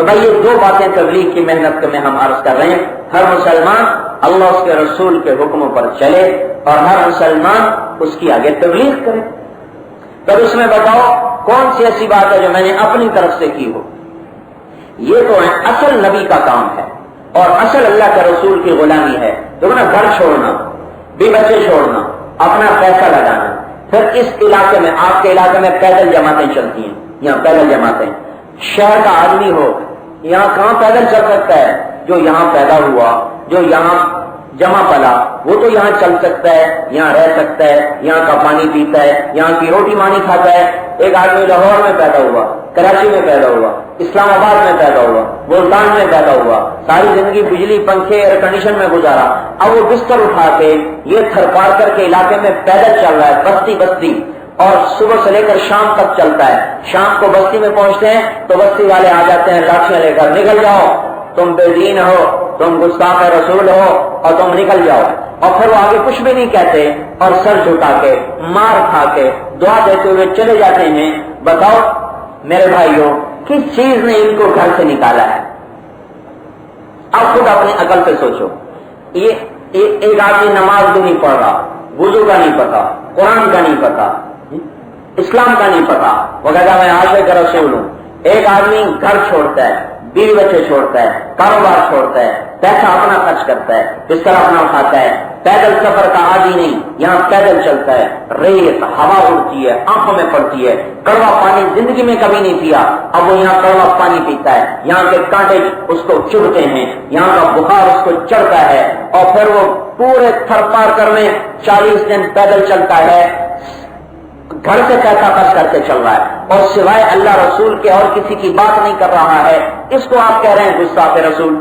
تو بھائی یہ دو باتیں تبلیغ کی محنت میں ہم عرض کر رہے ہیں. ہر مسلمان اللہ اس کے رسول کے حکموں پر چلے اور ہر مسلمان اس کی آگے تبلیغ کرے. تو اس میں بتاؤ کون سی ایسی بات ہے جو میں نے اپنی طرف سے کی ہو؟ یہ تو ہے اصل نبی کا کام ہے اور اصل اللہ کے رسول کی غلامی ہے. تو نا گھر چھوڑنا، بھی بچے چھوڑنا، اپنا پیسہ لگانا. پھر اس علاقے میں، آپ کے علاقے میں پیدل جماعتیں چلتی ہیں، یہاں پیدل جماعتیں. شہر کا آدمی ہو یہاں کہاں پیدل چل سکتا ہے؟ جو یہاں پیدا ہوا، جو یہاں جمع پلا، وہ تو یہاں چل سکتا ہے، یہاں رہ سکتا ہے، یہاں کا پانی پیتا ہے، یہاں کی روٹی پانی کھاتا ہے. ایک آدمی لاہور میں پیدا ہوا، کراچی میں پیدا ہوا، اسلام آباد میں پیدا ہوا، ملتان میں پیدا ہوا، ساری زندگی بجلی پنکھے ایئر کنڈیشن میں گزارا. اب وہ بستر اٹھا کے یہ تھر پار کر کے علاقے میں پیدل چل رہا ہے، بستی بستی، اور صبح سے لے کر شام تک چلتا ہے. شام کو بستی میں پہنچتے ہیں تو بستی والے آ جاتے ہیں لاٹھیاں لے کر، نکل جاؤ، تم بے دین ہو، تم گستاخ رسول ہو اور تم نکل جاؤ. اور پھر وہ آگے کچھ بھی نہیں کہتے اور سر جھکا کے مار کھا کے دعا دیتے ہوئے چلے جاتے ہیں. بتاؤ میرے بھائیوں کس چیز نے ان کو گھر سے نکالا ہے؟ اب خود اپنی عقل سے سوچو. یہ ایک آدمی نماز بھی نہیں پڑھ رہا، وضو کا نہیں پتا، قرآن کا نہیں پتا، اسلام کا نہیں پتا، وہ کہتا میں عاشق رسول ہوں. ایک آدمی گھر چھوڑتا ہے، بیوی بچے چھوڑتا ہے، کاروبار چھوڑتا ہے، پیسہ اپنا خرچ کرتا ہے، بستر اپنا اٹھاتا ہے، پیدل سفر کا عادی نہیں، یہاں پیدل چلتا ہے، ریت ہوا اڑتی ہے، آنکھوں میں پڑتی ہے، کڑوا پانی زندگی میں کبھی نہیں پیا، اب وہ یہاں کڑوا پانی پیتا ہے، یہاں کے کانٹے اس کو چبھتے ہیں، یہاں کا بخار اس کو چڑھتا ہے، اور پھر وہ پورے تھر پار کرنے 40 دن پیدل چلتا ہے، گھر سے پیسہ خرچ کر کے چل رہا ہے اور سوائے اللہ رسول کے اور کسی کی بات نہیں کر رہا ہے. اس کو آپ کہہ رہے ہیں گستاخ رسول.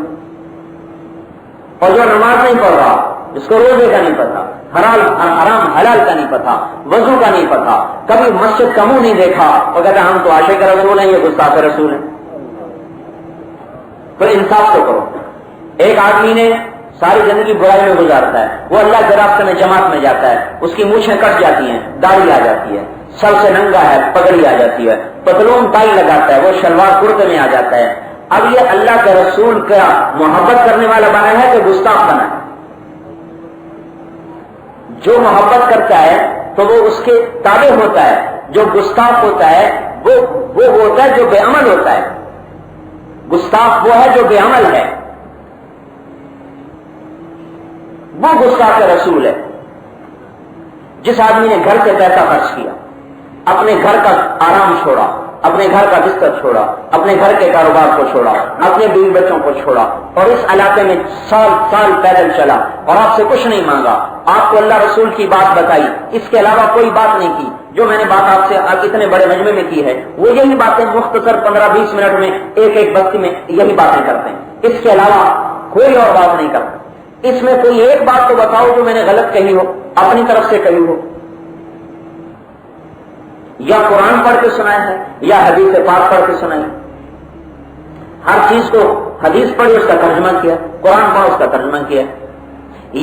اور جو نماز نہیں پڑھ رہا، جس کو روزے کا نہیں پتا، حرام حلال کا نہیں پتا، وضو کا نہیں پتا، کبھی مسجد کا منہ نہیں دیکھا، وہ کہتا ہم تو عاشق رسول ہیں، یہ گستاخ رسول ہیں. تو انصاف تو کرو. ایک آدمی نے ساری زندگی برائی میں گزارتا ہے، وہ اللہ کے راستے میں جماعت میں جاتا ہے، اس کی مونچھیں کٹ جاتی ہیں، داڑھی آ جاتی ہے، سر سے ننگا ہے، پگڑی آ جاتی ہے، پتلون ٹائی لگاتا ہے، وہ شلوار کرتے میں آ جاتا ہے. اب یہ اللہ کے رسول کا محبت کرنے والا بنا ہے کہ گستاخ بنا ہے؟ جو محبت کرتا ہے تو وہ اس کے تابع ہوتا ہے، جو گستاخ ہوتا ہے وہ ہوتا ہے جو بے عمل ہوتا ہے. گستاخ وہ ہے جو بے عمل ہے، وہ گستاخ رسول ہے. جس آدمی نے گھر سے پیسہ خرچ کیا، اپنے گھر کا آرام چھوڑا، اپنے گھر کا بستر چھوڑا، اپنے گھر کے کاروبار کو چھوڑا، اپنے بیوی بچوں کو چھوڑا، اور اس علاقے میں سال سال پیدل چلا اور آپ سے کچھ نہیں مانگا، آپ کو اللہ رسول کی بات بتائی، اس کے علاوہ کوئی بات نہیں کی. جو میں نے بات آپ سے اتنے بڑے مجمع میں کی ہے وہ یہی باتیں مختصر 15-20 منٹ میں ایک بستی میں یہی باتیں کرتے ہیں، اس کے علاوہ کوئی اور بات نہیں کرتے. اس میں کوئی ایک بات تو بتاؤ جو میں نے غلط کہی ہو، اپنی طرف سے کہی ہو، یا قرآن پڑھ کے سنائے ہے یا حدیث پاک پڑھ کے سنائے. ہر چیز کو حدیث پڑھی اس کا ترجمہ کیا، قرآن پڑھ اس کا ترجمہ کیا.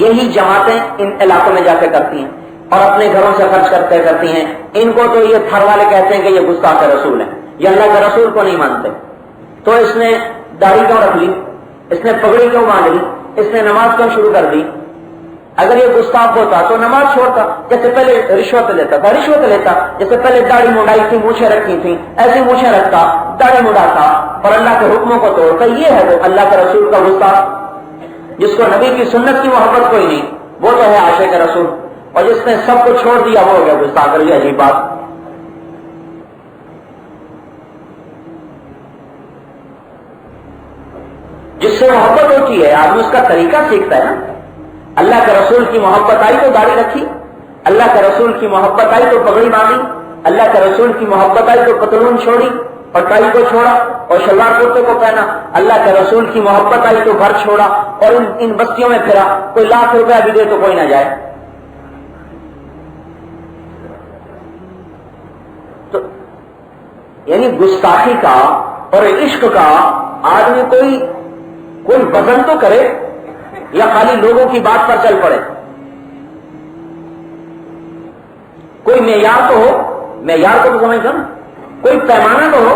یہی جماعتیں ان علاقوں میں جا کے کرتی ہیں اور اپنے گھروں سے خرچ کرتی ہیں. ان کو تو یہ تھر والے کہتے ہیں کہ یہ گستاخ رسول ہیں، یہ اللہ کے رسول کو نہیں مانتے. تو اس نے داڑھی کیوں رکھ لی، اس نے پگڑی کیوں باندھ لی، اس نے نماز کیوں شروع کر دی؟ اگر یہ گستاخ ہوتا تو نماز چھوڑتا، جیسے پہلے رشوت لیتا تھا رشوت لیتا، جیسے پہلے داڑھی منڈائی تھی، مونچھیں رکھی تھی، ایسی مونچھیں رکھتا، داڑھی منڈاتا اور اللہ کے حکموں کو توڑتا. یہ ہے وہ اللہ کے رسول کا گستاخ. جس کو نبی کی سنت کی محبت کوئی نہیں، وہ تو ہے عاشق رسول. اور جس نے سب کو چھوڑ دیا وہ ہو گیا گستاخ. کر یہ عجیب بات. جس سے محبت ہوتی ہے آدمی اس کا طریقہ سیکھتا ہے نا. اللہ کے رسول کی محبت آئی تو داڑھی رکھی، اللہ کے رسول کی محبت آئی تو پگڑی باندھی، اللہ کے رسول کی محبت آئی تو پتلون چھوڑی اور ٹائی کو چھوڑا اور شلوار کرتے کو پہنا. اللہ کے رسول کی محبت آئی تو گھر چھوڑا اور ان بستیوں میں پھرا. کوئی لاکھ روپیہ بھی دے تو کوئی نہ جائے. تو یعنی گستاخی کا اور عشق کا آدمی کوئی وزن تو کرے یا خالی لوگوں کی بات پر چل پڑے. کوئی معیار تو ہو، معیار کو تو سمجھو نا، کوئی پیمانہ تو ہو.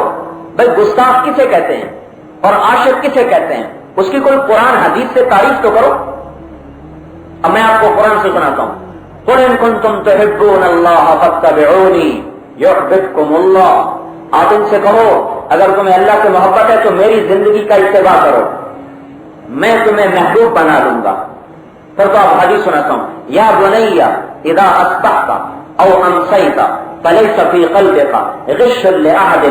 بھائی گستاخ کسے کہتے ہیں؟ اور عاشق کسے کہتے ہیں؟ اس کی کوئی قرآن حدیث سے تعریف تو کرو. اب میں آپ کو قرآن سے سناتا ہوں. قل ان کنتم تحبون اللہ فاتبعونی یحببکم اللہ. آپ ان سے کہو اگر تمہیں اللہ کی محبت ہے تو میری زندگی کا اتباع کرو، میں تمہیں محبوب بنا دوں گا. پھر تو آپ حدیث سناتا ہوں. یا بنی اذا اصبحت او امسیت فلیس فی قلبک غش لاحد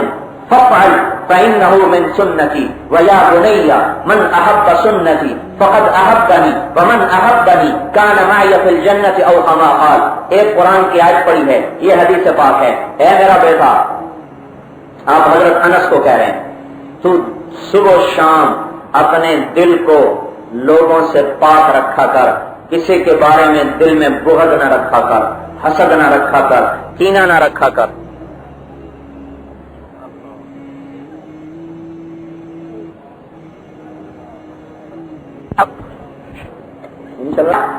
فافعل فإنه من سنتی ویا بنی من احب سنتی فقد احبنی ومن احبنی کان معی فی الجنة او کما قال. ایک قرآن کی آیت پڑھی ہے، یہ حدیث پاک ہے. اے میرا بیٹا، آپ حضرت انس کو کہہ رہے ہیں، تو صبح و شام اپنے دل کو لوگوں سے پاک رکھا کر، کسی کے بارے میں دل میں بغض نہ رکھا کر، حسد نہ رکھا کر، کینہ نہ رکھا کر.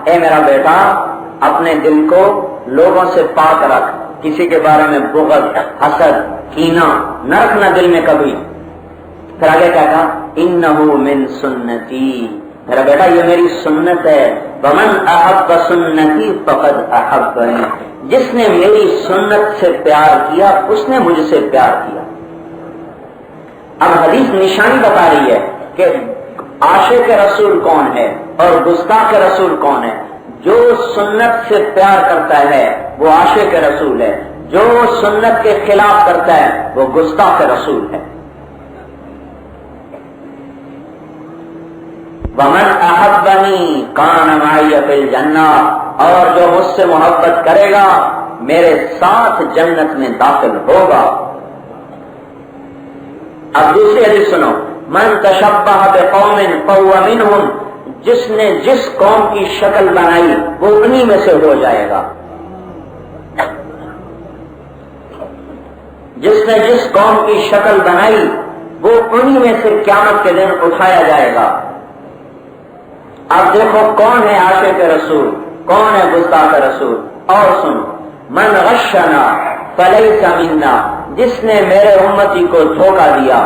اے میرا بیٹا، اپنے دل کو لوگوں سے پاک رکھ، کسی کے بارے میں بغض، حسد، کینہ نہ رکھنا دل میں کبھی. پھر آگے کیا کہا؟ انہو من سنتی، میرا بیٹا یہ میری سنت ہے. ومن احب سنتی فقد احبنی، جس نے میری سنت سے پیار کیا اس نے مجھ سے پیار کیا. اب حدیث نشانی بتا رہی ہے کہ عاشق رسول کون ہے اور گستاخ رسول کون ہے. جو سنت سے پیار کرتا ہے وہ عاشق رسول ہے، جو سنت کے خلاف کرتا ہے وہ گستاخ رسول ہے. ومن احبنی کان معی فی الجنہ، اور جو مجھ سے محبت کرے گا میرے ساتھ جنت میں داخل ہوگا. اب دوسری حدیث سنو. من تشبہ بقوم فہو منہم، جس نے جس قوم کی شکل بنائی وہ انہی میں سے ہو جائے گا. جس نے جس قوم کی شکل بنائی وہ انہی میں سے قیامت کے دن اٹھایا جائے گا. اب دیکھو کون ہے عاشق رسول، کون ہے گستاخ رسول. اور سنو. من غشنا فلیس منا، جس نے میرے امتی کو دھوکہ دیا،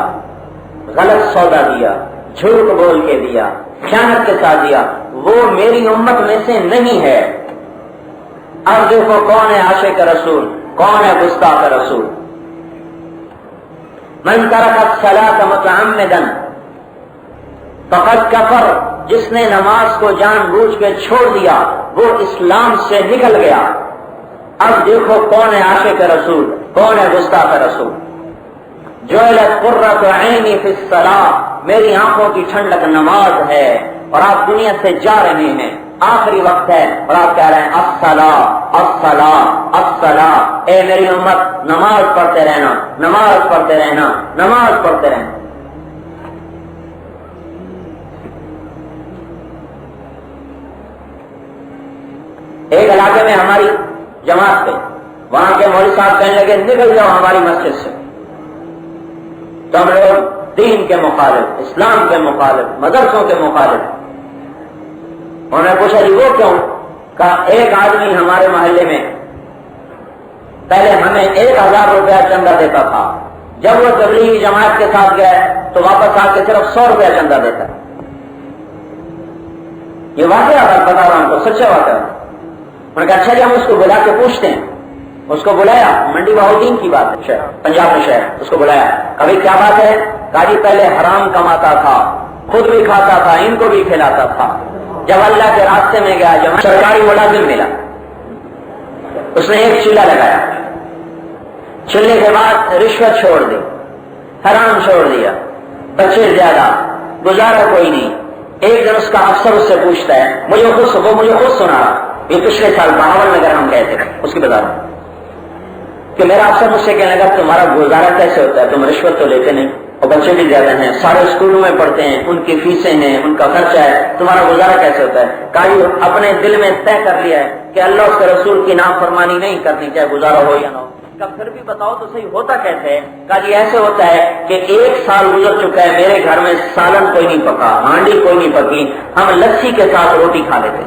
غلط سودا دیا، جھوٹ بول کے دیا، خیانت کے ساتھ دیا، وہ میری امت میں سے نہیں ہے. اب دیکھو کون ہے عاشق رسول، کون ہے گستاخ رسول. من ترک الصلاۃ متعمدا فقد کفر، جس نے نماز کو جان بوجھ کے چھوڑ دیا وہ اسلام سے نکل گیا. اب دیکھو کون ہے عاشق رسول، کون ہے گستاخ رسول. جعلت قرۃ عینی فی الصلاۃ، میری آنکھوں کی ٹھنڈک نماز ہے. اور آپ دنیا سے جا رہے ہیں، آخری وقت ہے اور آپ کہہ رہے ہیں الصلاۃ الصلاۃ الصلاۃ. اے میری امت، نماز پڑھتے رہنا، نماز پڑھتے رہنا، نماز پڑھتے رہنا. ایک علاقے میں ہماری جماعت پہ، وہاں کے مولوی صاحب کہنے لگے نکل جاؤ ہماری مسجد سے. تو ہم لوگ دین کے مخالف، اسلام کے مخالف، مدرسوں کے مخالف. انہوں نے پوچھا جی وہ کیوں؟ کہا ایک آدمی ہمارے محلے میں پہلے ہمیں 1000 روپیہ چندہ دیتا تھا، جب وہ تبلیغی جماعت کے ساتھ گئے تو واپس آ کے صرف 100 روپیہ چندہ دیتا. یہ واقعہ بتا رہا ہوں تو سچا واقعہ. انہوں نے کہا اچھا جی ہم اس کو بلا کے پوچھتے ہیں. اس کو بلایا، منڈی بہاؤدین کی بات ہے، پنجاب میں شہر. اس کو بلایا، کبھی کیا بات ہے؟ کہا جی پہلے حرام کماتا تھا، خود بھی کھاتا تھا، ان کو بھی کھلاتا تھا. جب اللہ کے راستے میں گیا، جب سرکاری ملازم ملا، اس نے ایک چولہا لگایا. چلنے کے بعد رشوت چھوڑ دی، حرام چھوڑ دیا، بچے زیادہ، گزارا کوئی نہیں. ایک دن اس کا افسر اس سے پوچھتا ہے، مجھے خود سنا، یہ پچھلے سال بہاول نگر ہم گئے تھے اس کی بتا رہا ہوں کہ میرا افسر مجھ سے کہنے لگا تمہارا گزارا کیسے ہوتا ہے؟ تم رشوت تو لیتے نہیں اور بچے بھی زیادہ ہیں، سارے اسکولوں میں پڑھتے ہیں، ان کی فیسیں ہیں، ان کا خرچہ ہے، تمہارا گزارا کیسے ہوتا ہے؟ کہا اپنے دل میں طے کر لیا ہے کہ اللہ اس کے رسول کی نافرمانی نہیں کرنی، چاہے گزارا ہو یا نہ ہو. کب پھر بھی بتاؤ تو صحیح ہوتا کیسے ہے؟ کہا جی ایسے ہوتا ہے کہ 1 سال گزر چکا ہے، میرے گھر میں سالن کوئی نہیں پکا، ہانڈی کوئی نہیں پکی، ہم لسی کے ساتھ روٹی کھا لیتے.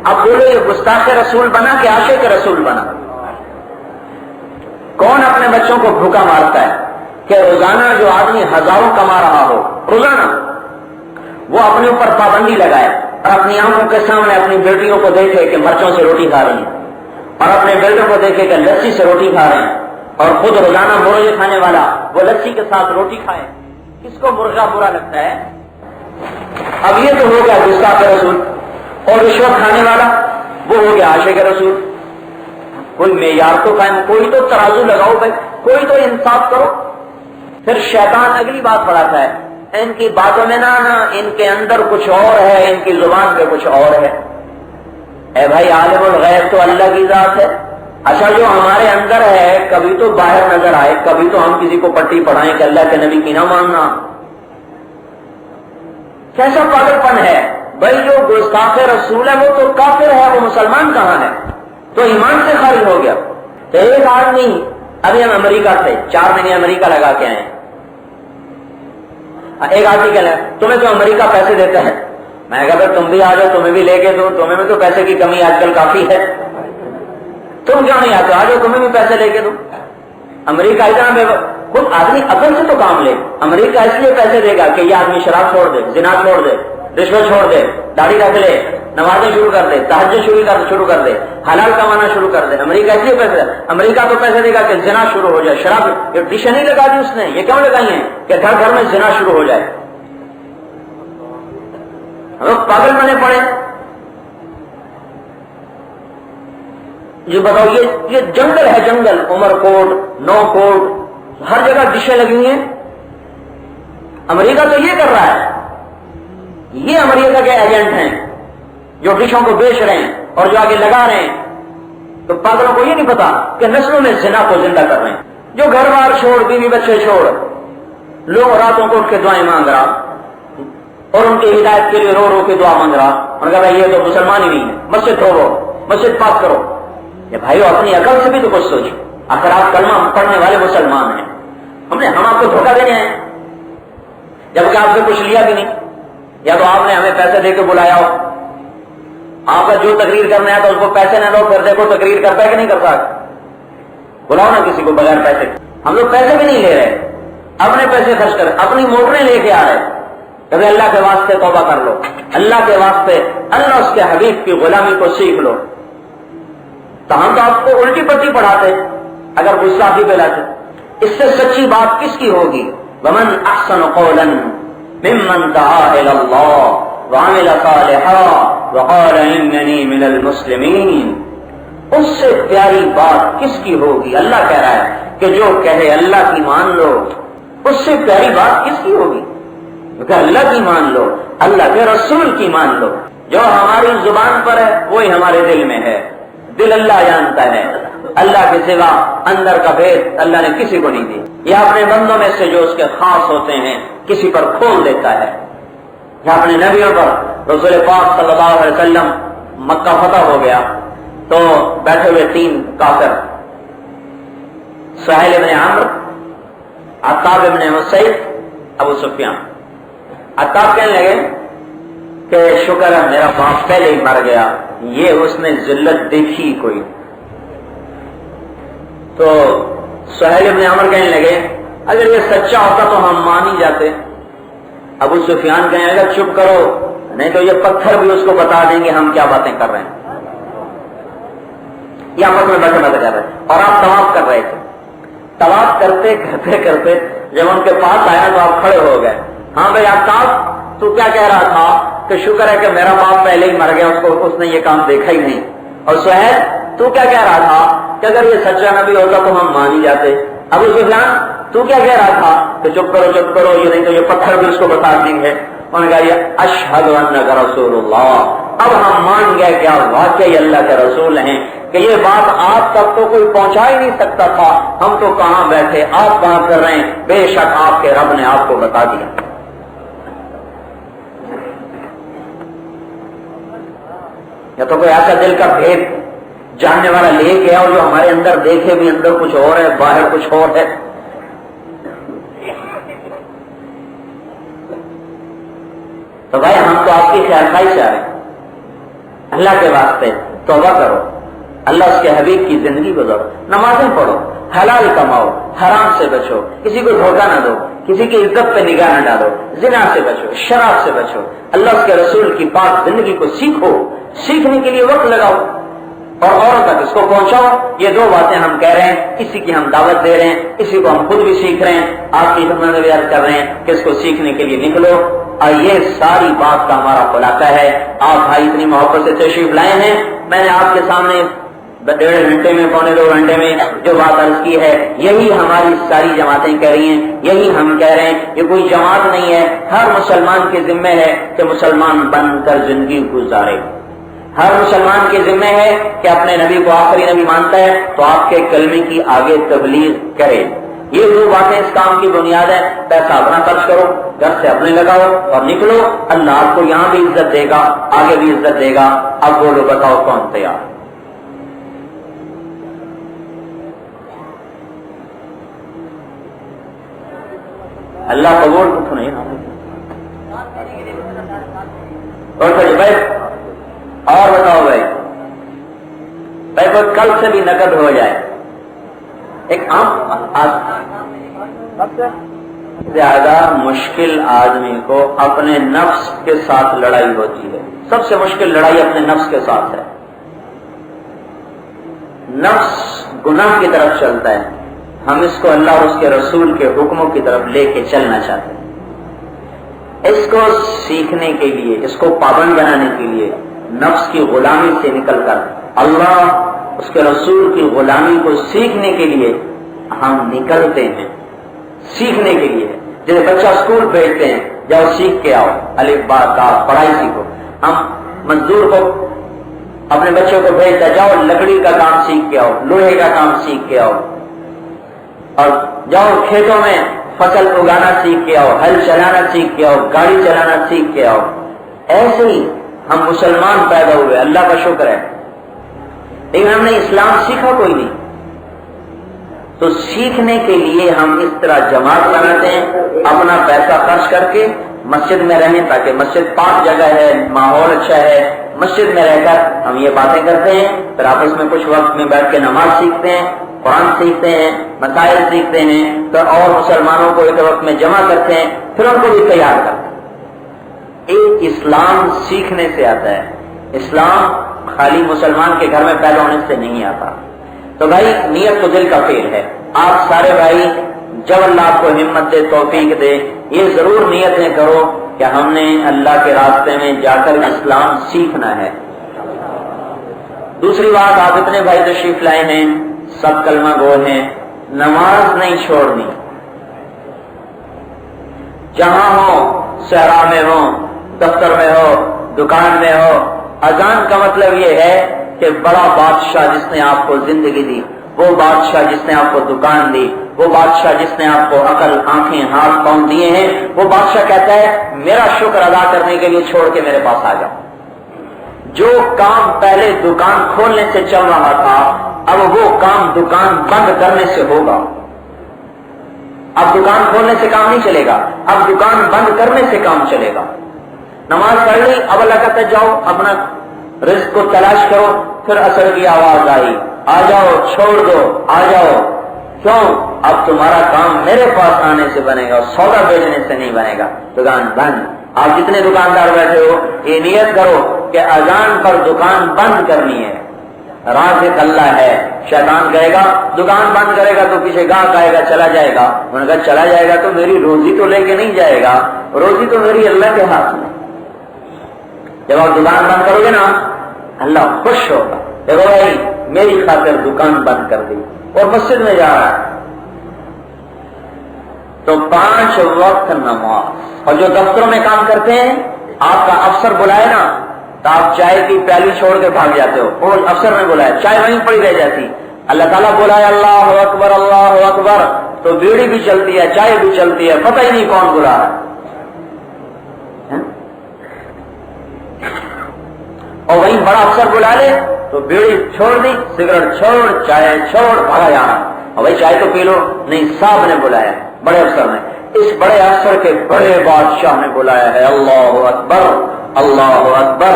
اب بولے یہ گستاخ رسول بنا کہ عاشق رسول بنا؟ کون اپنے بچوں کو بھوکا مارتا ہے؟ کہ روزانہ جو آدمی ہزاروں کما رہا ہو روزانہ، وہ اپنے اوپر پابندی لگائے اور اپنی آنکھوں کے سامنے اپنی بیٹیوں کو دیکھے کہ مرچوں سے روٹی کھا رہی ہیں، اور اپنے بیٹوں کو دیکھے کہ لسی سے روٹی کھا رہے ہیں، اور خود روزانہ مرغے کھانے والا وہ لسی کے ساتھ روٹی کھائے، کس کو مرغا برا لگتا ہے؟ اب یہ تو ہو گیا گستاخ رسول، اور رشوت کھانے والا وہ ہو گیا عاشق رسول۔ کوئی معیار تو قائم، کوئی تو ترازو لگاؤ بھائی، کوئی تو انصاف کرو۔ پھر شیطان اگلی بات بڑھاتا ہے، ان کی باتوں میں نہ آنا، ان کے اندر کچھ اور ہے، ان کی زبان پہ کچھ اور ہے۔ اے بھائی عالم الغیب تو اللہ کی ذات ہے، اچھا جو ہمارے اندر ہے کبھی تو باہر نظر آئے، کبھی تو ہم کسی کو پٹی پڑھائیں کہ اللہ کے نبی کی نہ ماننا۔ کیسا پاگل پن ہے بھائی، جو گستاخ رسول ہے وہ تو کافر ہے، وہ مسلمان کہاں ہے؟ تو ایمان سے خارج ہو گیا۔ تو ایک آدمی، ابھی ہم امریکہ سے 4 مہینے امریکہ لگا کے آئے، ایک آدمی کہہ رہا ہے تمہیں تو امریکہ پیسے دیتا ہے، میں نے کہا پھر تم بھی آ جاؤ، تمہیں بھی لے کے دو، تمہیں بھی تو پیسے کی کمی آج کل کافی ہے، تم کیوں نہیں آتے؟ آ جاؤ تمہیں بھی پیسے لے کے دو۔ امریکہ اتنا بے خود آدمی عقل سے تو کام لے، امریکہ اس لیے پیسے دے گا کہ یہ آدمی شراب چھوڑ دے، زنا چھوڑ دے، رشوت چھوڑ دے، داڑھی رکھ لے، نمازیں شروع کر دے، تہجد شروع کر دے، حلال کمانا شروع کر دے۔ امریکہ اس لیے پیسے دے، امریکہ تو پیسے دے گا کہ زنا شروع ہو جائے، شراب، یہ ڈشیں نہیں لگا دی اس نے، یہ کیوں لگائی ہیں کہ گھر گھر میں زنا شروع ہو جائے۔ ہم لوگ پاگل بنے پڑے۔ یہ بتاؤ، یہ جنگل ہے، جنگل، عمر کوٹ، نو کوٹ، ہر جگہ ڈشیں لگی ہیں۔ امریکہ تو یہ کر رہا ہے، یہ امریکہ کے ایجنٹ ہیں جو ڈشوں کو بیچ رہے ہیں اور جو آگے لگا رہے ہیں۔ تو پاگلوں کو یہ نہیں پتا کہ نسلوں میں زنا کو زندہ کر رہے ہیں، جو گھر بار چھوڑ، بیوی بچے چھوڑ، لوگ راتوں کو اٹھ کے دعائیں مانگ رہا اور ان کی ہدایت کے لیے رو رو کے دعا مانگ رہا، اور کہا بھائی یہ تو مسلمان ہی نہیں ہے، مسجد دھوو، مسجد پاک کرو۔ یہ بھائیو اپنی عقل سے بھی تو کچھ سوچو، آخر آپ کلمہ پڑھنے والے مسلمان ہیں، ہم آپ کو دھوکہ دینے ہیں جبکہ آپ سے کچھ لیا بھی نہیں، یا تو آپ نے ہمیں پیسے دے کے بلایا ہو، آپ کا جو تقریر کرنے آیا تو اس کو پیسے نہ دو، پھر دیکھو تقریر کرتا ہے کہ نہیں کرتا، بلاؤ نا کسی کو بغیر پیسے۔ ہم لوگ پیسے بھی نہیں لے رہے، اپنے پیسے خرچ کر، اپنی موٹریں لے کے آ رہے، کبھی اللہ کے واسطے توبہ کر لو، اللہ کے واسطے اللہ اس کے حبیب کی غلامی کو سیکھ لو۔ تو ہم تو آپ کو الٹی پٹی پڑھاتے اگر گستاخی پہ لاتے۔ اس سے سچی بات کس کی ہوگی؟ ومن احسن قولا ممن دعا الى اللہ وعمل صالحا وقال اننی من المسلمین۔ اس سے پیاری بات کس کی ہوگی؟ اللہ کہہ رہا ہے کہ جو کہے اللہ کی مان لو، اس سے پیاری بات کس کی ہوگی؟ کہ اللہ کی مان لو، اللہ کے رسول کی مان لو۔ جو ہماری زبان پر ہے وہی ہمارے دل میں ہے، دل اللہ جانتا ہے، اللہ کے سوا اندر کا بھید اللہ نے کسی کو نہیں دیا۔ یہ اپنے بندوں میں سے جو اس کے خاص ہوتے ہیں کسی پر کھول دیتا ہے۔ یہ اپنے نبیوں پر، رسول پاک صلی اللہ علیہ وسلم مکہ فتح ہو گیا تو بیٹھے ہوئے 3 کافر، سہیل ابن عمرو، عتاب ابن مسعود، ابو سفیان۔ عتاب کہنے لگے کہ شکر ہے میرا باپ پہلے ہی مر گیا، یہ اس نے ذلت دیکھی کوئی۔ تو سہیل ابن عمرو کہنے لگے اگر یہ سچا ہوتا تو ہم مان ہی جاتے۔ ابو سفیان کہنے لگا چپ کرو، نہیں تو یہ پتھر بھی اس کو بتا دیں گے ہم کیا باتیں کر رہے ہیں۔ یہ آپس میں بیٹھے بیٹھے کر رہے اور آپ طواف کر رہے تھے۔ طواف کرتے کرتے کرتے جب ان کے پاس آیا تو آپ کھڑے ہو گئے۔ ہاں بھائی عتاب تو کیا کہہ رہا تھا کہ شکر ہے کہ میرا باپ پہلے ہی مر گیا، اس نے یہ کام دیکھا ہی نہیں۔ اور سہیل تو کیا کہہ رہا تھا کہ اگر یہ سچا نبی ہوتا تو ہم مان ہی جاتے۔ ابو سفیان تو کیا کہہ رہا تھا کہ چپ کرو یہ نہیں تو یہ پتھر بھی اس کو بتا دیں گے۔ انہوں نے کہا یہ اشہد انک رسول اللہ، اب ہم مان گئے کہ آپ واقعی اللہ کے رسول ہیں، کہ یہ بات آپ تک تو کوئی پہنچا ہی نہیں سکتا تھا، ہم تو کہاں بیٹھے آپ کہاں کر رہے ہیں، بے شک آپ کے رب نے آپ کو بتا دیا۔ یا تو کوئی ایسا دل کا بھید جاننے والا لے کے آؤ جو ہمارے اندر دیکھے بھی اندر کچھ اور ہے باہر کچھ اور ہے۔ تو بھائی ہم تو آپ کی خیر خواہی سے آ رہے ہیں، اللہ کے واسطے توبہ کرو، اللہ اس کے حبیب کی زندگی گزارو، نمازیں پڑھو، حلال کماؤ، حرام سے بچو، کسی کو دھوکہ نہ دو، کسی کی عزت پہ نگاہ نہ ڈالو، زنا سے بچو، شراب سے بچو، اللہ کے رسول کی پاک زندگی کو سیکھو، سیکھنے کے لیے وقت لگاؤ اور اوروں تک اس کو پہنچاؤ۔ یہ دو باتیں ہم کہہ رہے ہیں، اسی کی ہم دعوت دے رہے ہیں، اسی کو ہم خود بھی سیکھ رہے ہیں، آپ کی خدمت میں بھی عرض کر رہے ہیں کہ اس کو سیکھنے کے لیے نکلو۔ اور یہ ساری بات کا ہمارا خلاصہ ہے۔ آپ بھائی اتنی محبت سے تشریف لائے ہیں، میں نے آپ کے سامنے 1.5 گھنٹے میں، 1.25 گھنٹے میں جو بات عرض کی ہے، یہی ہماری ساری جماعتیں کہہ رہی ہیں، یہی ہم کہہ رہے ہیں۔ یہ کوئی جماعت نہیں ہے، ہر مسلمان کے ذمہ ہے کہ مسلمان بن کر زندگی گزارے۔ ہر مسلمان کے ذمہ ہے کہ اپنے نبی کو آخری نبی مانتا ہے تو آپ کے کلمے کی آگے تبلیغ کرے۔ یہ دو باتیں اس کام کی بنیاد ہے۔ پیسہ اپنا خرچ کرو، گھر سے اپنے لگاؤ اور نکلو، اللہ آپ کو یہاں بھی عزت دے گا، آگے بھی عزت دے گا۔ اب بولو، بتاؤ کون تیار؟ اللہ قبول تو نہیں بھائی، اور بتاؤ بھائی کوئی کل سے بھی نقد ہو جائے۔ ایک عام زیادہ مشکل آدمی کو اپنے نفس کے ساتھ لڑائی ہوتی ہے، سب سے مشکل لڑائی اپنے نفس کے ساتھ ہے۔ نفس گناہ کی طرف چلتا ہے، ہم اس کو اللہ اور اس کے رسول کے حکموں کی طرف لے کے چلنا چاہتے ہیں۔ اس کو سیکھنے کے لیے، اس کو پابند بنانے کے لیے نفس کی غلامی سے نکل کر اللہ اس کے رسول کی غلامی کو سیکھنے کے لیے ہم نکلتے ہیں۔ سیکھنے کے لیے جیسے بچہ اسکول بھیجتے ہیں، جاؤ سیکھ کے آؤ، الف با تا پڑھائی سیکھو۔ ہم مزدور کو اپنے بچوں کو بھیجتا، جاؤ لکڑی کا کام سیکھ کے آؤ، لوہے کا کام سیکھ کے آؤ، اور جاؤ کھیتوں میں فصل اگانا سیکھ کے آؤ، ہل چلانا سیکھ کے آؤ، گاڑی چلانا سیکھ کے آؤ۔ ایسے ہی ہم مسلمان پیدا ہوئے، اللہ کا شکر ہے، لیکن ہم نے اسلام سیکھا کوئی نہیں۔ تو سیکھنے کے لیے ہم اس طرح جماعت بناتے ہیں، اپنا پیسہ خرچ کر کے مسجد میں رہیں، تاکہ مسجد پاک جگہ ہے، ماحول اچھا ہے، مسجد میں رہ کر ہم یہ باتیں کرتے ہیں، پھر آپس میں کچھ وقت میں بیٹھ کے نماز سیکھتے ہیں، قرآن سیکھتے ہیں، مسائل سیکھتے ہیں، تو اور مسلمانوں کو ایک وقت میں جمع کرتے ہیں، پھر ان کو بھی تیار کرتے ہیں۔ ایک اسلام سیکھنے سے آتا ہے، اسلام خالی مسلمان کے گھر میں پیدا ہونے سے نہیں آتا۔ تو بھائی نیت تو دل کا فعل ہے۔ آپ سارے بھائی جب اللہ آپ کو ہمت دے، توفیق دے، یہ ضرور نیتیں کرو کہ ہم نے اللہ کے راستے میں جا کر اسلام سیکھنا ہے۔ دوسری بات، آپ اتنے بھائی تشریف لائے ہیں، سب کلمہ گو ہیں، نماز نہیں چھوڑنی۔ جہاں ہو، صحرا میں ہو، دفتر میں ہو، دکان میں ہو، اذان کا مطلب یہ ہے کہ بڑا بادشاہ جس نے آپ کو زندگی دی، وہ بادشاہ جس نے آپ کو دکان دی، وہ بادشاہ جس نے آپ کو عقل، آنکھیں، ہاتھ، پاؤں دیے ہیں، وہ بادشاہ کہتا ہے میرا شکر ادا کرنے کے لیے چھوڑ کے میرے پاس آ جاؤ۔ جو کام پہلے دکان کھولنے سے چل رہا تھا، اب وہ کام دکان بند کرنے سے ہوگا۔ اب دکان کھولنے سے کام نہیں چلے گا، اب دکان بند کرنے سے کام چلے گا۔ نماز پڑھ لی، اب اللہ کہتا ہے جاؤ اپنا رزق کو تلاش کرو۔ پھر عصر کی آواز آئی، آ جاؤ، چھوڑ دو، آ جاؤ۔ کیوں؟ اب تمہارا کام میرے پاس آنے سے بنے گا، سودا بیچنے سے نہیں بنے گا۔ دکان بند۔ آپ جتنے دکاندار بیٹھے ہو، یہ نیت کرو کہ اذان پر دکان بند کرنی ہے۔ رازق اللہ ہے۔ شیطان کہے گا دکان بند کرے گا تو پیچھے گاہک آئے گا، چلا جائے گا۔ انہوں نے کہا چلا جائے گا تو میری روزی تو لے کے نہیں جائے گا، روزی تو میری اللہ کے ہاتھ میں۔ جب آپ دکان بند کرو گے نا، اللہ خوش ہوگا، دیکھو بھائی میری خاطر دکان بند کر دی اور مسجد میں جا رہا ہے۔ تو 5 وقت نماز۔ اور جو دفتروں میں کام کرتے ہیں، آپ کا افسر بلائے نا تو آپ چائے کی پیالی چھوڑ کے بھاگ جاتے ہو، اور افسر نے بلایا، چائے وہیں پڑی رہ جاتی۔ اللہ تعالیٰ بلائے اللہ اکبر اللہ اکبر تو بیڑی بھی چلتی ہے، چائے بھی چلتی ہے، پتہ ہی نہیں کون بلا رہا ہے۔ اور وہیں بڑا افسر بلا لے تو بیڑی چھوڑ دی، سگریٹ چھوڑ، چائے چھوڑ، بھاگا جانا۔ اور بھائی چائے تو پی لو، نہیں صاحب نے بلایا، بڑے افسر نے، اس بڑے افسر کے بڑے بادشاہ نے بلایا ہے، اللہ اکبر اللہ اکبر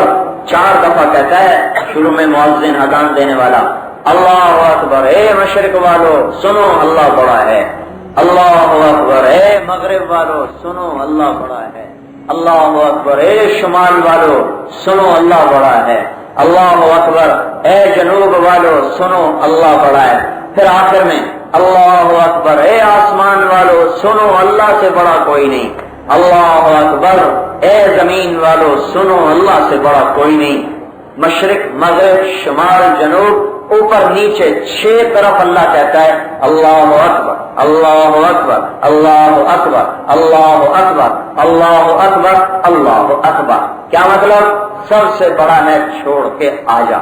4 دفعہ کہتا ہے شروع میں مؤذن اذان دینے والا، اللہ اکبر، اے مشرق والو سنو اللہ بڑا ہے، اللہ اکبر، اے مغرب والو سنو اللہ بڑا ہے، اللہ اکبر، اے شمال والو سنو اللہ بڑا ہے، اللہ اکبر، اے جنوب والو سنو اللہ بڑا ہے۔ پھر آخر میں اللہ اکبر، اے آسمان والو سنو اللہ سے بڑا کوئی نہیں، اللہ اکبر، اے زمین والو سنو اللہ سے بڑا کوئی نہیں۔ مشرق مغرب شمال جنوب اوپر نیچے 6 طرف اللہ کہتا ہے اللہ اکبر، اللہ اکبر، اللہ اکبر، اللہ اکبر، اللہ اکبر، اللہ اکبر۔ کیا مطلب؟ سب سے بڑا ہے چھوڑ کے آ جا۔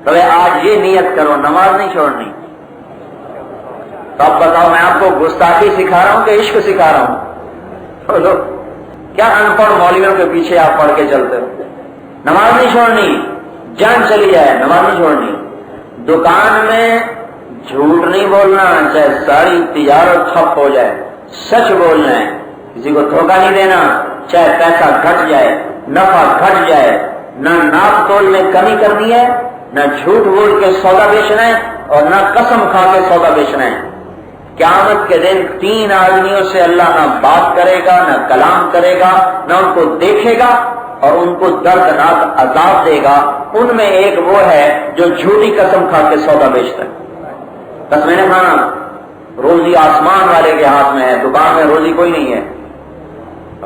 تو آج یہ نیت کرو نماز نہیں چھوڑنی۔ تو اب بتاؤ میں آپ کو گستاخی سکھا رہا ہوں کہ عشق سکھا رہا ہوں؟ بولو کیا ان پڑھ مولویوں کے پیچھے آپ پڑھ کے چلتے ہو؟ نماز نہیں چھوڑنی، جان چلی جائے نماز نہیں چھوڑنی۔ دکان میں جھوٹ نہیں بولنا، چاہے ساری تجارت ٹھپ ہو جائے، سچ بولنا ہے، کسی کو دھوکہ نہیں دینا، چاہے پیسہ گھٹ جائے، نفع گھٹ جائے، نہ ناپ تول میں کمی کرنی ہے، نہ جھوٹ بول کے سودا بیچنا ہے، اور نہ قسم کھا کے سودا بیچنا ہے۔ قیامت کے دن 3 آدمیوں سے اللہ نہ بات کرے گا، نہ کلام کرے گا، نہ ان کو دیکھے گا، اور ان کو دردناک عذاب دے گا۔ ان میں ایک وہ ہے جو جھوٹی قسم کھا کے سودا بیچتا ہے۔ قسمیں نے کھانا، روزی آسمان والے کے ہاتھ میں ہے، دکان میں روزی کوئی نہیں ہے۔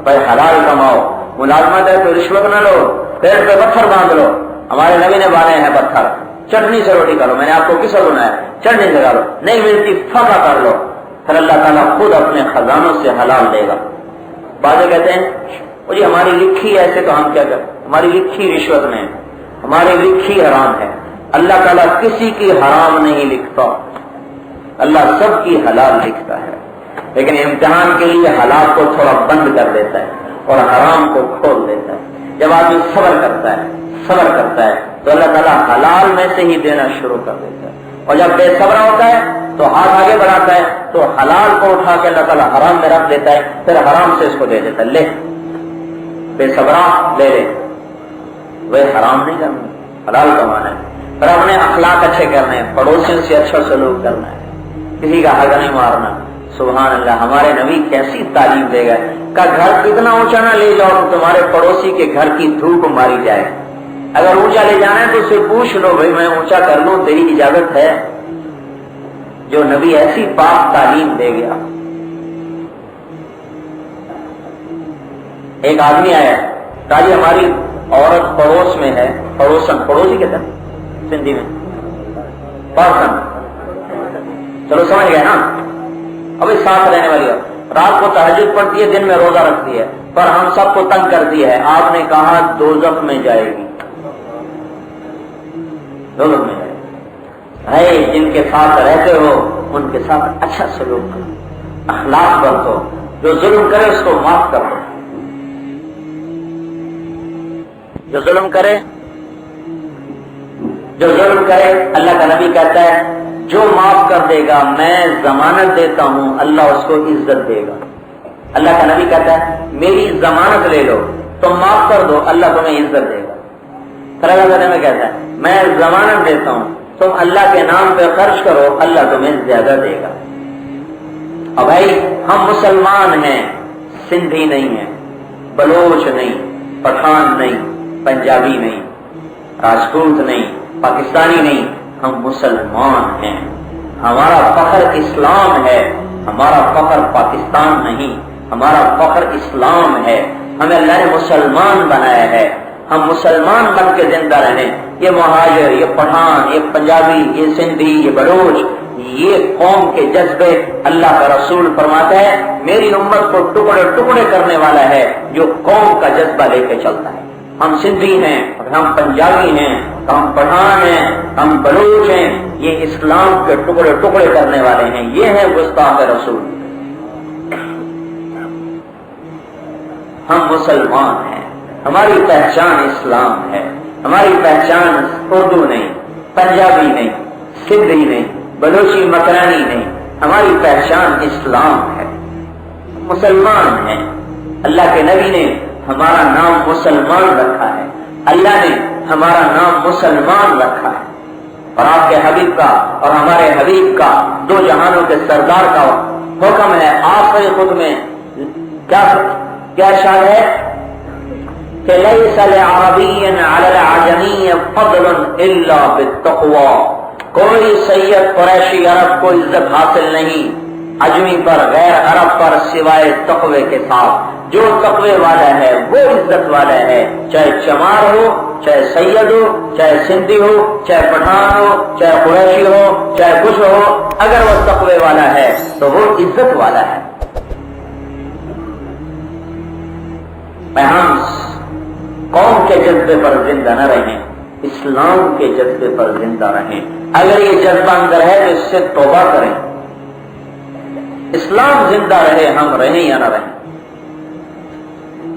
بھائی حلال کماؤ، ملازمت ہے تو رشوت نہ لو، پیڑ پہ پتھر باندھ لو، ہمارے نبی نے باندھے ہیں پتھر، چٹنی سے روٹی کرو۔ میں نے آپ کو کس وقت بنایا؟ چٹنی سے کرو، نہیں ملتی فقہ کر لو، پھر اللہ تعالیٰ خود اپنے خزانوں سے حلال دے گا۔ بعض کہتے ہیں جی ہماری لکھی ایسے، تو ہم کیا کریں؟ ہماری لکھی رشوت میں، ہماری لکھی حرام ہے۔ اللہ تعالیٰ کسی کی حرام نہیں لکھتا، اللہ سب کی حلال لکھتا ہے، لیکن امتحان کے لیے حلال کو تھوڑا بند کر دیتا ہے اور حرام کو کھول دیتا ہے۔ جب آدمی صبر کرتا ہے تو اللہ تعالیٰ حلال میں سے ہی دینا شروع کر دیتا ہے، اور جب بے صبر ہوتا ہے تو ہاتھ آگے بڑھاتا ہے تو حلال کو اٹھا کے اللہ تعالیٰ حرام میں رکھ دیتا ہے، پھر حرام سے اس کو دے دیتا ہے، لے بے صبرا لے لے، وہ حرام نہیں کرنا، حلال کمانا ہے، پر اپنے اخلاق اچھے کرنے ہیں، پڑوسیوں سے اچھا سلوک کرنا ہے، کسی کا حق نہیں مارنا۔ سبحان اللہ، ہمارے نبی کیسی تعلیم دے گئے کہ گھر کتنا اونچا نہ لے جاؤ تو تمہارے پڑوسی کے گھر کی دھوپ ماری جائے۔ اگر اونچا لے جانا ہے تو اسے پوچھ لو، بھائی میں اونچا کر لوں، تیری اجازت ہے؟ جو نبی ایسی پاک تعلیم دے گیا۔ ایک آدمی آیا، کہا جی ہماری عورت پڑوس میں ہے، پڑوسی کہتے ہیں سندھی میں، پڑوسن، چلو سمجھ گئے نا، ابھی ساتھ رہنے والی ہے، رات کو تہجد پڑھتی ہے، دن میں روزہ رکھتی ہے، پر ہم سب کو تنگ کرتی ہے۔ آپ نے کہا دوزخ میں جائے گی، دوزخ میں جائے گی۔ ہے جن کے ساتھ رہتے ہو ان کے ساتھ اچھا سلوک کرو، اخلاق برتو، جو ظلم کرے اس کو معاف کرو، جو ظلم کرے اللہ کا نبی کہتا ہے جو معاف کر دے گا میں ضمانت دیتا ہوں اللہ اس کو عزت دے گا۔ اللہ کا نبی کہتا ہے میری ضمانت لے لو، تم معاف کر دو، اللہ تمہیں عزت دے گا۔ پھر اللہ تعالیٰ میں کہتا ہے میں ضمانت دیتا ہوں، تم اللہ کے نام پہ خرچ کرو، اللہ تمہیں زیادہ دے گا۔ اب بھائی ہم مسلمان ہیں، سندھی نہیں ہیں، بلوچ نہیں، پٹھان نہیں، پنجابی نہیں، راجپوت نہیں، پاکستانی نہیں، ہم مسلمان ہیں۔ ہمارا فخر اسلام ہے، ہمارا فخر پاکستان نہیں، ہمارا فخر اسلام ہے۔ ہمیں اللہ نے مسلمان بنایا ہے، ہم مسلمان بن کے زندہ رہیں۔ یہ مہاجر، یہ پٹھان، یہ پنجابی، یہ سندھی، یہ بلوچ، یہ قوم کے جذبے اللہ کا رسول فرماتا ہے میری امت کو ٹکڑے ٹکڑے کرنے والا ہے جو قوم کا جذبہ لے کے چلتا ہے۔ ہم سندھی ہیں، ہم پنجابی ہیں، ہم پٹھان ہیں، ہم بلوچ ہیں، یہ اسلام کے ٹکڑے ٹکڑے کرنے والے ہیں، یہ ہے گستاخ رسول۔ ہم مسلمان ہیں، ہماری پہچان اسلام ہے، ہماری پہچان اردو نہیں، پنجابی نہیں، سندھی نہیں، بلوچی مکرانی نہیں، ہماری پہچان اسلام ہے، مسلمان ہیں۔ اللہ کے نبی نے ہمارا نام مسلمان رکھا ہے، اللہ نے ہمارا نام مسلمان رکھا ہے۔ اور آپ کے حبیب کا اور ہمارے حبیب کا، دو جہانوں کے سردار کا حکم ہے آخری خود میں کیا شان ہے کہ لیس لعربی علی العجمی فضل الا بالتقوی، کوئی سید قریشی عرب کو عزت حاصل نہیں عجمی پر غیر عرب پر سوائے تقوی کے ساتھ۔ جو تقوی والا ہے وہ عزت والا ہے، چاہے چمار ہو، چاہے سید ہو، چاہے سندھی ہو، چاہے پٹھان ہو، چاہے قریشی ہو، چاہے کچھ ہو، اگر وہ تقوی والا ہے تو وہ عزت والا ہے۔ ہم قوم کے جذبے پر زندہ نہ رہیں، اسلام کے جذبے پر زندہ رہیں۔ اگر یہ جذبہ اندر ہے تو اس سے توبہ کریں، اسلام زندہ رہے، ہم رہیں یا نہ رہیں۔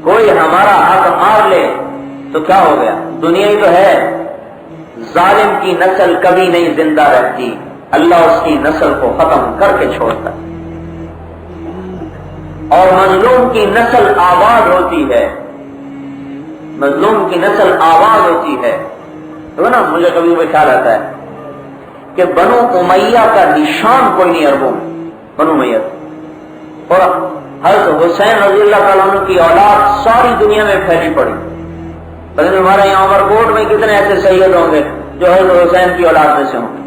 کوئی ہمارا حق مار لے تو کیا ہو گیا، دنیا ہی تو ہے۔ ظالم کی نسل کبھی نہیں زندہ رہتی، اللہ اس کی نسل کو ختم کر کے چھوڑتا ہے، اور مظلوم کی نسل آباد ہوتی ہے، مظلوم کی نسل آباد ہوتی ہے۔ تو نا مجھے کبھی بھی خیال آتا ہے کہ بنو امیہ کا نشان کوئی نہیں عربوں میں، بنو امیہ، اور حضرت حسین رضی اللہ تعالیٰ عنہ کی اولاد ساری دنیا میں پھیلی پڑی۔ لیکن ہمارے یہاں عمر کوٹ میں کتنے ایسے سید ہوں گے جو حضرت حسین کی اولاد میں سے ہوں گے،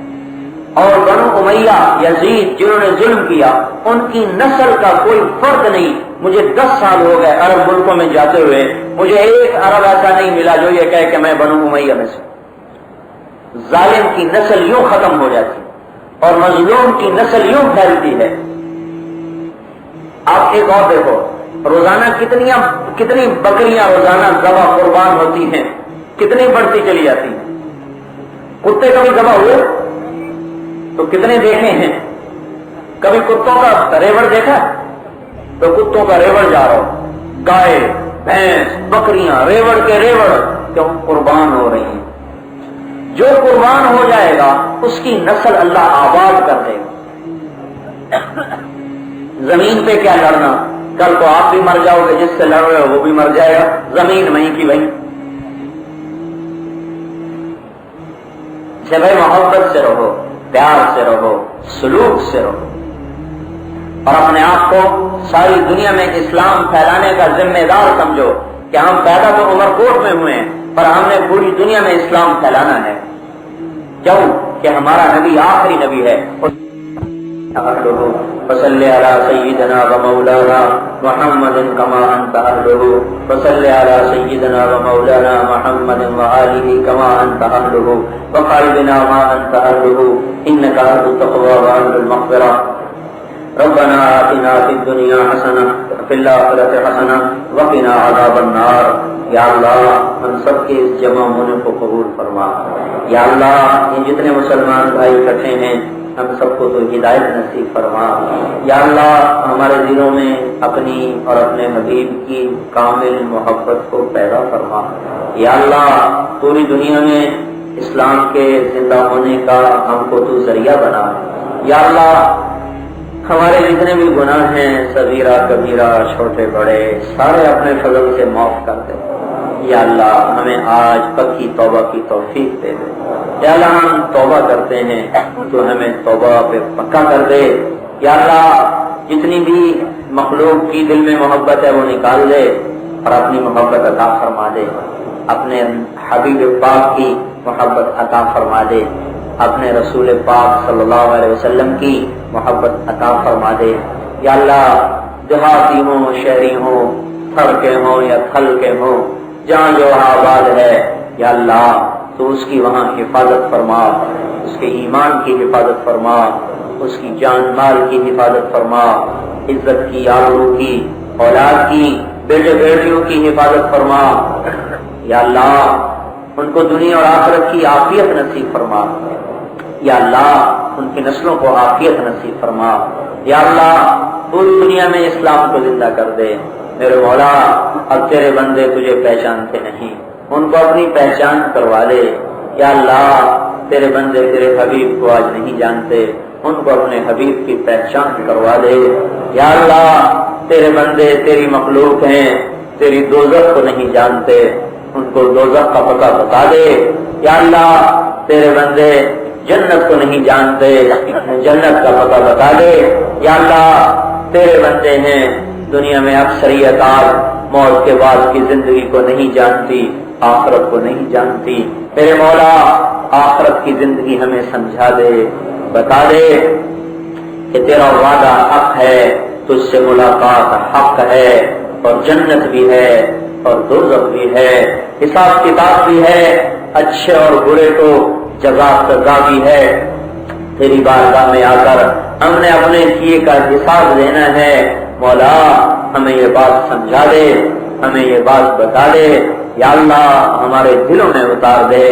اور بنو امیہ یزید جنہوں نے ظلم کیا ان کی نسل کا کوئی فرد نہیں۔ مجھے 10 سال ہو گئے عرب ملکوں میں جاتے ہوئے، مجھے ایک عرب ایسا نہیں ملا جو یہ کہے کہ میں بنو امیہ میں سے۔ ظالم کی نسل یوں ختم ہو جاتی اور مظلوم کی نسل یوں پھیلتی ہے۔ آپ ایک اور دیکھو، روزانہ کتنی بکریاں روزانہ ذبح قربان ہوتی ہیں، کتنی بڑھتی چلی جاتی ہیں۔ کتے کبھی ذبح ہوئے تو کتنے دیکھے ہیں؟ کبھی کتوں کا ریوڑ دیکھا تو کتوں کا ریوڑ جا رہا ہو، گائے بھینس بکریاں ریوڑ کے ریوڑ کیوں قربان ہو رہی ہیں۔ جو قربان ہو جائے گا اس کی نسل اللہ آباد کر دے گا۔ زمین پہ کیا لڑنا، کل کو آپ بھی مر جاؤ گے، جس سے لڑ رہے ہو وہ بھی مر جائے گا، زمین وہیں کی وہیں۔ بھائی محبت سے رہو، پیار سے رہو، سلوک سے رہو، اور اپنے آپ کو ساری دنیا میں اسلام پھیلانے کا ذمہ دار سمجھو کہ ہم پیدا تو عمر کوٹ میں ہوئے ہیں پر ہم نے پوری دنیا میں اسلام پھیلانا ہے۔ کیوں کہ ہمارا نبی آخری نبی ہے۔ فصل علی سیدنا و مولانا محمد کما انت اہلہ، فصل علی سیدنا و مولانا محمد و آلہ کما انت اہلہ، وقربنا ما انت اہلہ، انک اہل التقوی و اہل المغفرہ۔ ربنا آتنا فی الدنیا حسنہ وفی الآخرۃ حسنہ وقنا عذاب النار۔ یا اللہ ہم سب کے اس جمع ہونے کو قبول فرما۔ یا اللہ یہ جتنے مسلمان بھائی اکٹھے ہیں ہم سب کو تو ہدایت نصیب فرما۔ یا اللہ ہمارے دلوں میں اپنی اور اپنے حبیب کی کامل محبت کو پیدا فرما۔ یا اللہ پوری دنیا میں اسلام کے زندہ ہونے کا ہم کو تو ذریعہ بنا۔ یا اللہ ہمارے جتنے بھی گناہ ہیں صغیرہ کبیرہ چھوٹے بڑے سارے اپنے فضل سے معاف کر دے۔ یا اللہ ہمیں آج پکی توبہ کی توفیق دے دے۔ یا اللہ ہم توبہ کرتے ہیں تو ہمیں توبہ پہ پکا کر دے۔ یا اللہ جتنی بھی مخلوق کی دل میں محبت ہے وہ نکال دے اور اپنی محبت عطا فرما دے۔ اپنے حبیب پاک کی محبت عطا فرما دے، اپنے رسول پاک صلی اللہ علیہ وسلم کی محبت عطا فرما دے۔ یا اللہ دیہاتی ہوں شہری ہوں تھر کے ہوں یا تھل کے ہوں جہاں جو آباد ہے یا اللہ تو اس کی وہاں حفاظت فرما، اس کے ایمان کی حفاظت فرما، اس کی جان مال کی حفاظت فرما، عزت کی آبرو کی اولاد کی بیٹے بیٹیوں کی حفاظت فرما۔ یا اللہ ان کو دنیا اور آخرت کی عافیت نصیب فرما۔ یا اللہ ان کی نسلوں کو عافیت نصیب فرما۔ یا اللہ پوری دنیا میں اسلام کو زندہ کر دے۔ میرے مولا اب تیرے بندے تجھے پہچانتے نہیں، ان کو اپنی پہچان کروا دے۔ یا اللہ تیرے بندے تیرے حبیب کو آج نہیں جانتے، ان کو اپنے حبیب کی پہچان کروا دے۔ یا اللہ تیرے بندے تیری مخلوق ہیں، تیری دوزخ کو نہیں جانتے، ان کو دوزخ کا پتہ بتا دے۔ یا اللہ تیرے بندے جنت کو نہیں جانتے، جنت کا پتہ بتا دے۔ یا اللہ تیرے بندے ہیں، دنیا میں اکثریت آج موت کے بعد کی زندگی کو نہیں جانتی، آخرت کو نہیں جانتی۔ میرے مولا آخرت کی زندگی ہمیں سمجھا دے، بتا دے کہ تیرا وعدہ حق ہے، تجھ سے ملاقات حق ہے، اور جنت بھی ہے اور دوزخ بھی ہے، حساب کتاب بھی ہے، اچھے اور برے کو جزا سزا بھی ہے۔ تیری بارگاہ میں آ کر ہم نے اپنے کیے کا حساب دینا ہے۔ مولا ہمیں یہ بات سمجھا دے، ہمیں یہ بات بتا دے۔ یا اللہ ہمارے دلوں میں اتار دے،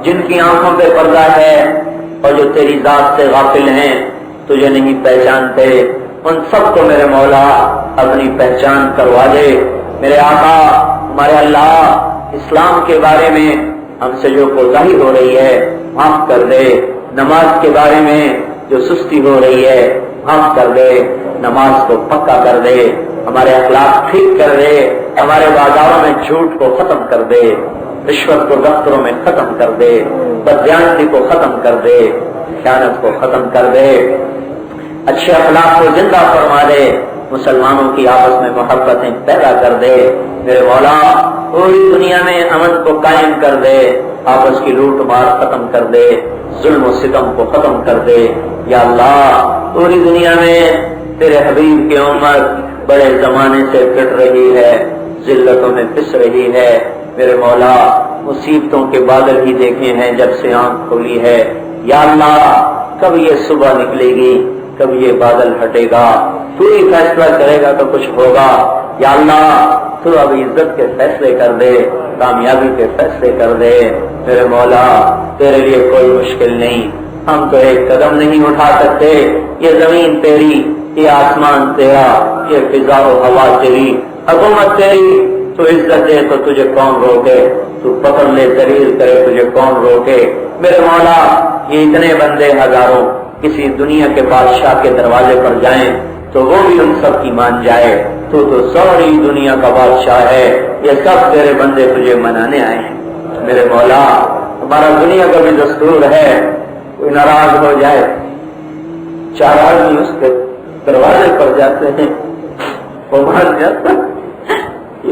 جن کی آنکھوں پہ پردہ ہے اور جو تیری ذات سے غافل ہیں، تجھے نہیں پہچانتے، ان سب کو میرے مولا اپنی پہچان کروا دے۔ میرے آقا ہمارے اللہ اسلام کے بارے میں ہم سے جو کوتاہی ہو رہی ہے معاف کر دے، نماز کے بارے میں جو سستی ہو رہی ہے معاف کر دے، نماز کو پکا کر دے، ہمارے اخلاق ٹھیک کر دے، ہمارے بازاروں میں جھوٹ کو ختم کر دے، رشوت کو دفتروں میں ختم کر دے، بددیانتی کو ختم کر دے، خیانت کو ختم کر دے، اچھے اخلاق کو زندہ فرما دے، مسلمانوں کی آپس میں محبتیں پیدا کر دے۔ میرے مولا پوری دنیا میں امن کو قائم کر دے، آپس کی لوٹ مار ختم کر دے، ظلم و ستم کو ختم کر دے۔ یا اللہ پوری دنیا میں تیرے حبیب کی امت بڑے زمانے سے پٹ رہی ہے، ذلتوں میں پس رہی ہے۔ میرے مولا مصیبتوں کے بادل ہی دیکھے ہیں جب سے آنکھ کھولی ہے۔ یا اللہ کب یہ صبح نکلے گی، کب یہ بادل ہٹے گا، تو ہی فیصلہ کرے گا تو کچھ ہوگا۔ یا اللہ تو اب عزت کے فیصلے کر دے، کامیابی کے فیصلے کر دے۔ میرے مولا تیرے لیے کوئی مشکل نہیں، ہم تو ایک قدم نہیں اٹھا سکتے، یہ زمین تیری، یہ آسمان تیرا، یہ فضا و ہوا تیری، حکومت تیری، تو عزت دے تو تجھے کون روکے، تو پکڑ لے ذلیل کرے تجھے کون روکے۔ میرے مولا یہ اتنے بندے ہزاروں کسی دنیا کے بادشاہ کے دروازے پر جائیں تو وہ بھی ان سب کی مان جائے، تو ساری دنیا کا بادشاہ ہے، یہ سب تیرے بندے تجھے منانے آئے ہیں۔ میرے مولا ہمارا دنیا کا بھی دستور ہے، کوئی ناراض ہو جائے، 4 آدمی اس کے دروازے پر جاتے ہیں، وہ مان جاتا۔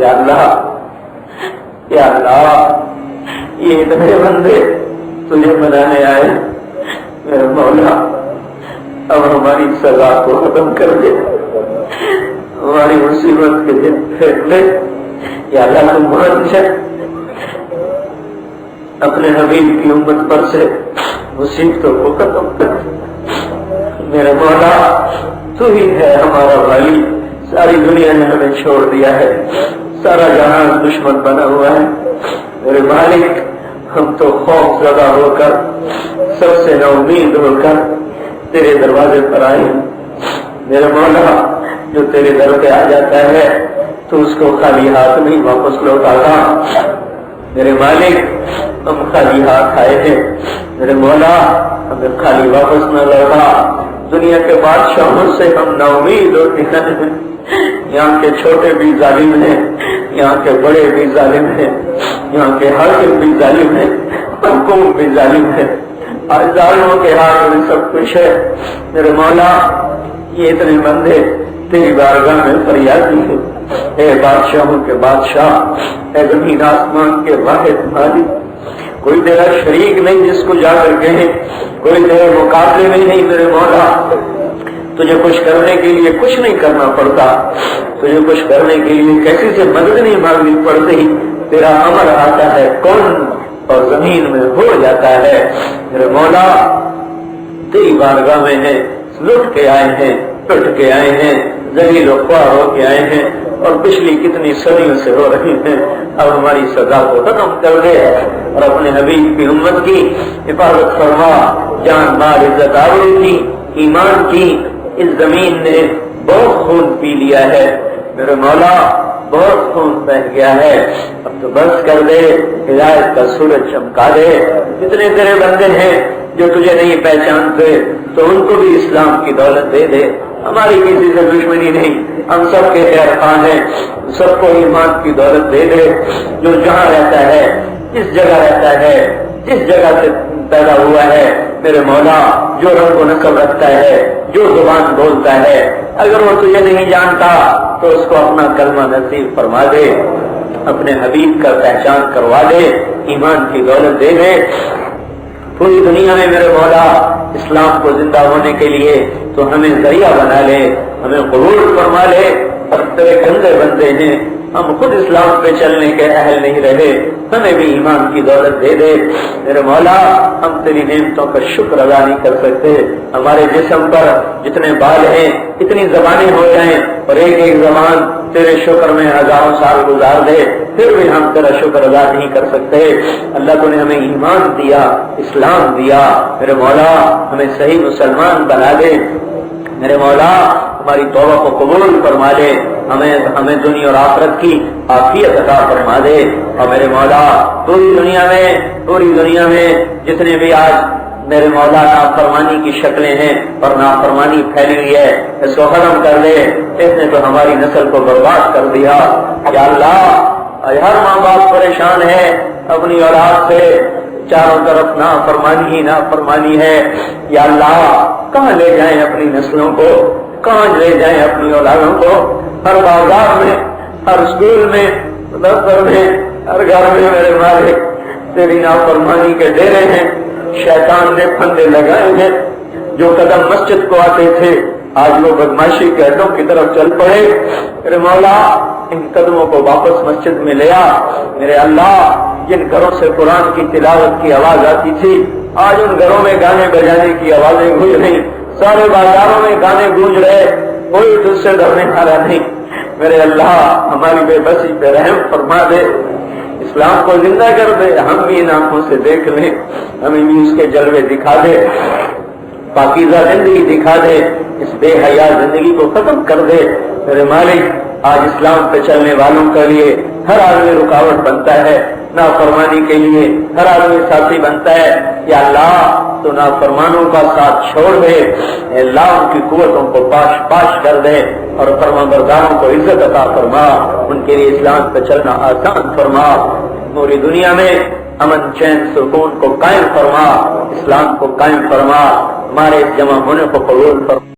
یا اللہ یا اللہ یہ اتنے بندے تجھے منانے آئے، میرے مولا اب ہماری سزا کو ختم کر دے، ہماری مصیبت کے دن پھینک لے۔ یا اللہ تم مان جائے، اپنے حبیب کی امت پر سے مصیبتوں کو ختم کر دے۔ میرے مولا تو ہی ہے ہمارا بھائی، ساری دنیا نے ہمیں چھوڑ دیا ہے، سارا جہان دشمن بنا ہوا ہے۔ میرے مالک ہم تو خوف زدہ ہو کر، سب سے نا امید ہو کر تیرے دروازے پر آئے ہیں۔ میرے مولا جو تیرے در پہ آ جاتا ہے تو اس کو خالی ہاتھ نہیں واپس لوٹاتا۔ میرے مالک ہم خالی ہاتھ آئے ہیں، میرے مولا ہمیں خالی واپس نہ لوٹا۔ دنیا کے بادشاہوں سے ہم نا امید ہوتے ہیں، یہاں کے چھوٹے بھی ظالم ہیں، یہاں کے بڑے بھی ظالم ہیں، یہاں کے حاکم بھی ظالم ہیں، حکومت بھی ظالم ہے، اور ظالموں کے ہاتھ میں سب کچھ ہے۔ میرے مولا یہ اتنے بندے تیری بارگاہ میں فریادی ہیں، اے بادشاہوں کے بادشاہ، اے زمین آسمان کے واحد مالک، کوئی تیرا شریک نہیں جس کو جا کر کہیں، کوئی تیرے مقابلے میں نہیں۔ میرے مولا تجھے خوش کرنے کے لیے کچھ نہیں کرنا پڑتا، تجھے خوش کرنے کے لیے کسی سے مدد نہیں مانگنی پڑتی، تیرا امر آتا ہے کون اور زمین میں ہو جاتا ہے۔ میرے مولا تیری بارگاہ میں ہے، لٹ کے آئے ہیں، پٹ کے آئے ہیں، ذلیل و خوار ہو کے آئے ہیں، اور پچھلی کتنی صدیوں سے ہو رہی ہیں۔ اب ہماری سزا کو ختم کر دے اور اپنے حبیب کی امت کی حفاظت فرما۔ جان مال عزت آبرو کی، ایمان کی اس زمین نے بہت خون پی لیا ہے، میرے مولا بہت خون بہ گیا ہے، اب تو بس کر دے، ہدایت کا سورج چمکا دے۔ جتنے تیرے بندے ہیں جو تجھے نہیں پہچانتے تو ان کو بھی اسلام کی دولت دے دے۔ ہماری کسی سے دشمنی نہیں، ہم سب کے خیر خواہ ہیں، سب کو ایمان کی دولت دے دے۔ جو جہاں رہتا ہے، جس جگہ رہتا ہے، جس جگہ سے پیدا ہوا ہے میرے مولا، جو رنگ و نسل رکھتا ہے، جو زبان بولتا ہے، اگر وہ تجھے نہیں جانتا تو اس کو اپنا کلمہ نصیب فرما دے، اپنے حبیب کا پہچان کروا دے، ایمان کی دولت دے دے۔ پوری دنیا میں میرے مولا اسلام کو زندہ ہونے کے لیے تو ہمیں ذریعہ بنا لے، ہمیں قبول فرما لے، اور تیرے گندے بندے ہیں، ہم خود اسلام پہ چلنے کے اہل نہیں رہے، ہمیں بھی ایمان کی دولت دے دے میرے مولا۔ ہم تیری نعمتوں کا شکر ادا نہیں کر سکتے، ہمارے جسم پر جتنے بال ہیں، اتنی زبانیں ہو جائیں اور ایک ایک زبان تیرے شکر میں ہزاروں سال گزار دے، پھر بھی ہم تیرا شکر ادا نہیں کر سکتے۔ اللہ تو نے ہمیں ایمان دیا، اسلام دیا، میرے مولا ہمیں صحیح مسلمان بنا دے میرے مولا، ہماری توبہ کو قبول فرما دے، ہمیں دنیا اور آخرت کی عافیت عطا فرما دے۔ اور میرے مولا پوری دنیا میں جتنے بھی آج میرے مولا نافرمانی کی شکلیں ہیں اور نافرمانی پھیلی ہوئی ہے، اس کو ختم کر دے، اس نے تو ہماری نسل کو برباد کر دیا۔ یا اللہ، ہر ماں باپ پریشان ہے اپنی اولاد سے، چاروں طرف نافرمانی ہے۔ یا اللہ، کہاں لے جائیں اپنی نسلوں کو، کہاں لے جائیں اپنی اولادوں کو؟ ہر بازار میں، ہر اسکول میں، دفتر میں، ہر گھر میں میرے مالک تیری نافرمانی کے ڈیرے ہیں، شیطان نے پھندے لگائے ہیں۔ جو قدم مسجد کو آتے تھے آج وہ بدماشی کے اڈوں کی طرف چل پڑے، میرے مولا ان قدموں کو واپس مسجد میں لے آ میرے اللہ۔ جن گھروں سے قرآن کی تلاوت کی آواز آتی تھی آج ان گھروں میں گانے بجانے کی آوازیں گونج رہی، سارے بازاروں میں گانے گونج رہے، کوئی تجھ سے ڈرنے والا نہیں۔ میرے اللہ ہماری بے بسی پہ رحم فرما دے، اسلام کو زندہ کر دے، ہم بھی ان آنکھوں سے دیکھ لیں، ہمیں بھی اس کے جلوے دکھا دے، پاکیزہ زندگی دکھا دے، اس بے حیا زندگی کو ختم کر دے میرے مالک۔ آج اسلام پہ چلنے والوں کے لیے ہر آدمی رکاوٹ بنتا ہے، نافرمانی کے لیے ہر آدمی ساتھی بنتا ہے۔ یا اللہ تو نافرمانوں کا ساتھ چھوڑ دے، اے اللہ ان کی قوتوں کو پاش کر دے، اور فرمانبرداروں کو عزت عطا فرما، ان کے لیے اسلام پہ چلنا آسان فرما، پوری دنیا میں امن چین سکون کو قائم فرما، اسلام کو قائم فرما، ہمارے جمع ہونے کو قبول فرما۔